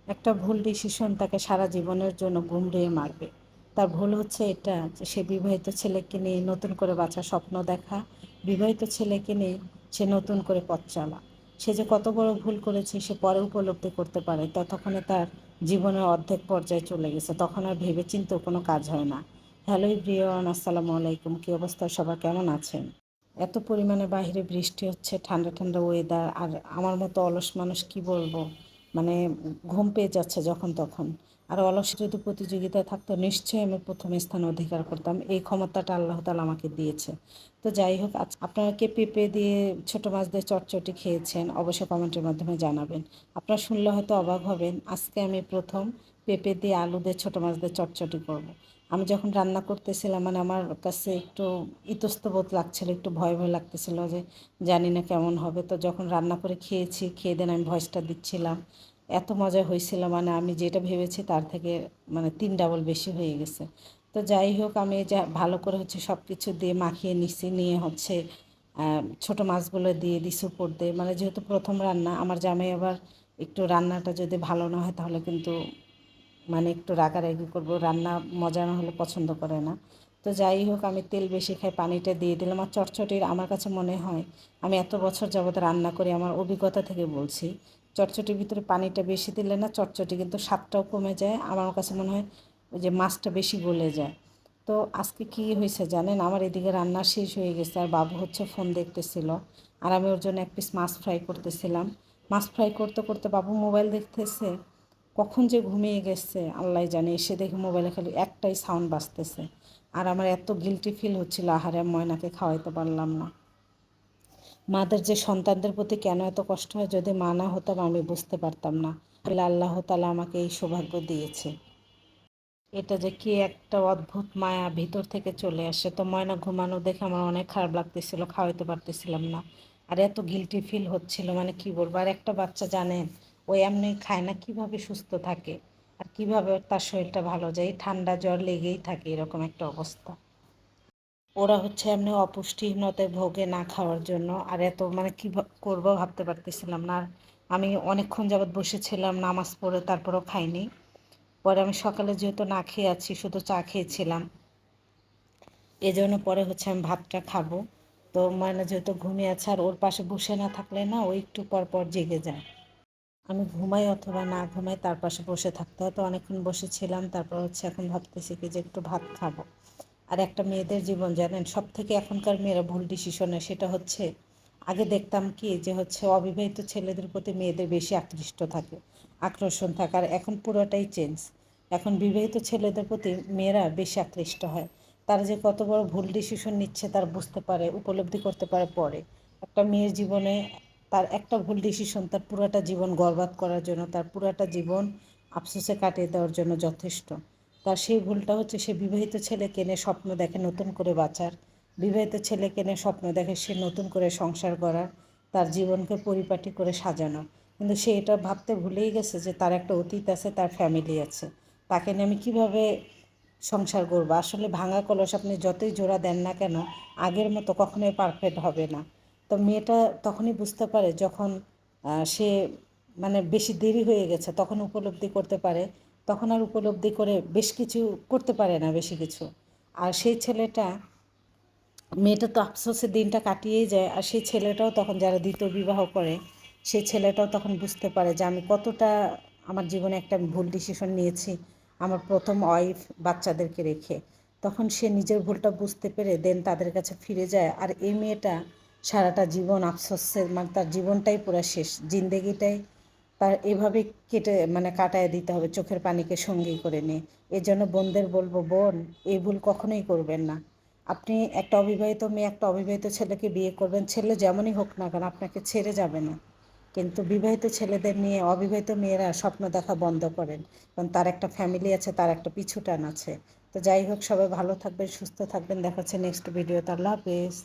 একটা ভুল ডিসিশন তাকে সারা জীবনের জন্য গুমড়িয়ে মারবে। তার ভুল হচ্ছে এটা যে সে বিবাহিত ছেলেকে নিয়ে নতুন করে বাঁচার স্বপ্ন দেখা, বিবাহিত ছেলেকে নিয়ে সে নতুন করে পথ চলা। সে যে কত বড় ভুল করেছে সে পরে উপলব্ধি করতে পারে, ততক্ষণে তার জীবনের অর্ধেক পর্যায়ে চলে গেছে, তখন আর ভেবে চিন্তেও কোনো কাজ হয় না। হ্যালো এভরিওয়ান, আসসালামু আলাইকুম। কী অবস্থা, সবাই কেমন আছেন? এত পরিমাণে বাইরে বৃষ্টি হচ্ছে, ঠান্ডা ঠান্ডা ওয়েদার, আর আমার মতো অলস মানুষ কি বলবো, মানে ঘুম পেয়ে যাচ্ছে যখন তখন। আর অলস যদি প্রতিযোগিতায় থাকতো নিশ্চয়ই আমি প্রথম স্থান অধিকার করতাম। এই ক্ষমতাটা আল্লাহ তাআলা আমাকে দিয়েছে। তো যাই হোক, আপনারা কে পেঁপে দিয়ে ছোটো মাছ দিয়ে চটচটি খেয়েছেন অবশ্যই কমেন্টের মাধ্যমে জানাবেন। আপনারা শুনলে হয়তো অবাক হবেন, আজকে আমি প্রথম পেঁপে দিয়ে আলু দিয়ে ছোটো মাছ দিয়ে চটচটি করব। আমি যখন রান্না করতেছিলাম মানে আমার কাছে একটু ইতস্তবোধ লাগছিল, একটু ভয় ভয় লাগতেছিল যে জানি না কেমন হবে। তো যখন রান্না করে খেয়েছি, খেয়ে দেন আমি ভয়েসটা দিচ্ছিলাম, এত মজা হয়েছিল, মানে আমি যেটা ভেবেছি তার থেকে মানে 3 ডাবল বেশি হয়ে গেছে। তো যাই হোক, আমি যা ভালো করে হচ্ছে সব কিছু দিয়ে মাখিয়ে নিচ্ছি, নিয়ে হচ্ছে ছোটো মাছগুলো দিয়ে দিছি উপর দিয়ে। মানে যেহেতু প্রথম রান্না, আমার জামাই আবার একটু রান্নাটা যদি ভালো না হয় তাহলে কিন্তু মানে একটু রাগারাগি করবো, রান্না মজা না হলে পছন্দ করে না। তো যাই হোক, আমি তেল বেশি খাই, পানিটা দিয়ে দিলাম। আর চটচটির আমার কাছে মনে হয়, আমি এত বছর যাবত রান্না করি, আমার অভিজ্ঞতা থেকে বলছি, চটচটির ভিতরে পানিটা বেশি দিলে না চটচটি কিন্তু স্বাদটাও কমে যায়। আমার কাছে মনে হয় ওই যে মাছটা বেশি গলে যায়। তো আজকে কী হয়েছে জানেন, আমার এদিকে রান্না শেষ হয়ে গেছে আর বাবু হচ্ছে ফোন দেখতেছিল, আর আমি ওর জন্য এক পিস মাছ ফ্রাই করতেছিলাম। মাছ ফ্রাই করতে করতে বাবু মোবাইল দেখতেছে, কখন যে ঘুমিয়ে গেছে আল্লাহ জানে। এসে দেখি মোবাইলে খালি একটাই সাউন্ড বাজতেছে, আর আমার এত গিলটি ফিল হচ্ছিল, আহারে ময়নাকে খাওয়াইতে পারলাম না। মাদের যে সন্তানদের প্রতি কেন এত কষ্ট হয়, যদি মা না হতাম আমি বুঝতে পারতাম না। আল্লাহ তাআলা আমাকে এই সৌভাগ্য দিয়েছে। এটা যে কি একটা অদ্ভুত মায়া ভিতর থেকে চলে আসে। তো ময়না ঘুমানো দেখে আমার অনেক খারাপ লাগতেছিল, খাওয়াইতে পারতেছিলাম না। আর এত গিলটি ফিল হচ্ছিল, মানে কি বলবো। আর একটা বাচ্চা জানেন, ও এমনি খায় না, কিভাবে সুস্থ থাকে আর কিভাবে তার শরীরটা ভালো যায়, ঠান্ডা জ্বর লেগেই থাকে, এরকম একটা অবস্থা। ওরা হচ্ছে এমনি অপুষ্টিহীনতায় ভোগে না খাওয়ার জন্য। আর এত মানে কী করবো ভাবতে পারতেছিলাম না। আর আমি অনেকক্ষণ যাবৎ বসেছিলাম নামাজ পড়ে, তারপরেও খাইনি। পরে আমি সকালে যেহেতু না খেয়ে আছি, শুধু চা খেয়েছিলাম, এজন্য পরে হচ্ছে আমি ভাতটা খাবো। তো মানে যেহেতু ঘুমিয়ে আছে, আর ওর পাশে বসে না থাকলে না ও একটু পর পর জেগে যায়। আমি ঘুমাই অথবা না ঘুমাই, তার পাশে বসে থাকতে হয়। তো অনেকক্ষণ বসেছিলাম, তারপর হচ্ছে এখন ভাবতেছি কি যে একটু ভাত খাবো। আর একটা মেয়েদের জীবন জানেন, সব থেকে এখনকার মেয়েরা ভুল ডিসিশন নেয়, সেটা হচ্ছে আগে দেখতাম কি যে হচ্ছে অবিবাহিত ছেলেদের প্রতি মেয়েদের বেশি আকৃষ্ট থাকে, আকর্ষণ থাকে, আর এখন পুরোটাই চেঞ্জ। এখন বিবাহিত ছেলেদের প্রতি মেয়েরা বেশি আকৃষ্ট হয়। তারা যে কত বড় ভুল ডিসিশন নিচ্ছে তার বুঝতে পারে, উপলব্ধি করতে পারে পরে। একটা মেয়ের জীবনে তার একটা ভুল ডিসিশন তার পুরোটা জীবন বরবাদ করার জন্য, তার পুরোটা জীবন আফসোসে কাটিয়ে দেওয়ার জন্য যথেষ্ট। তার সেই ভুলটা হচ্ছে সে বিবাহিত ছেলেকে নিয়ে স্বপ্ন দেখে নতুন করে বাঁচার, বিবাহিত ছেলেকে নিয়ে স্বপ্ন দেখে সে নতুন করে সংসার করার, তার জীবনকে পরিপাটি করে সাজানো। কিন্তু সে এটা ভাবতে ভুলেই গেছে যে তার একটা অতীত আছে, তার ফ্যামিলি আছে, তাকে নিয়ে আমি কীভাবে সংসার করবো। আসলে ভাঙা কলস আপনি যতই জোড়া দেন না কেন, আগের মতো কখনোই পারফেক্ট হবে না। তো মেয়েটা তখনই বুঝতে পারে যখন সে মানে বেশি দেরি হয়ে গেছে, তখন উপলব্ধি করতে পারে। তখন আর উপলব্ধি করে বেশ কিছু করতে পারে না, বেশি কিছু। আর সেই ছেলেটা, মেয়েটা তো আফসোসের দিনটা কাটিয়েই যায়। আর সেই ছেলেটাও তখন, যারা দ্বিতীয় বিবাহ করে, সেই ছেলেটাও তখন বুঝতে পারে যে আমি কতটা আমার জীবনে একটা ভুল ডিসিশন নিয়েছি আমার প্রথম ওয়াইফ বাচ্চাদেরকে রেখে। তখন সে নিজের ভুলটা বুঝতে পেরে দেন তাদের কাছে ফিরে যায়। আর এই মেয়েটা সারাটা জীবন আফসোসের, মানে তার জীবনটাই পুরো শেষ, জিন্দেগিটাই তার এভাবে কেটে মানে কাটায় দিতে হবে চোখের পানিকে সঙ্গী করে নিয়ে। এজন্য বোনদের বলবো, বোন, এই ভুল কখনোই করবেন না। আপনি একটা অবিবাহিত মেয়ে একটা অবিবাহিত ছেলেকে বিয়ে করবেন, ছেলে যেমনই হোক না কেন আপনাকে ছেড়ে যাবে না। কিন্তু বিবাহিত ছেলেদের নিয়ে অবিবাহিত মেয়েরা স্বপ্ন দেখা বন্ধ করেন, কারণ তার একটা ফ্যামিলি আছে, তার একটা পিছুটান আছে। তো যাই হোক, সবাই ভালো থাকবেন, সুস্থ থাকবেন, দেখা হচ্ছে নেক্সট ভিডিওতে। আল্লাহ হাফেজ।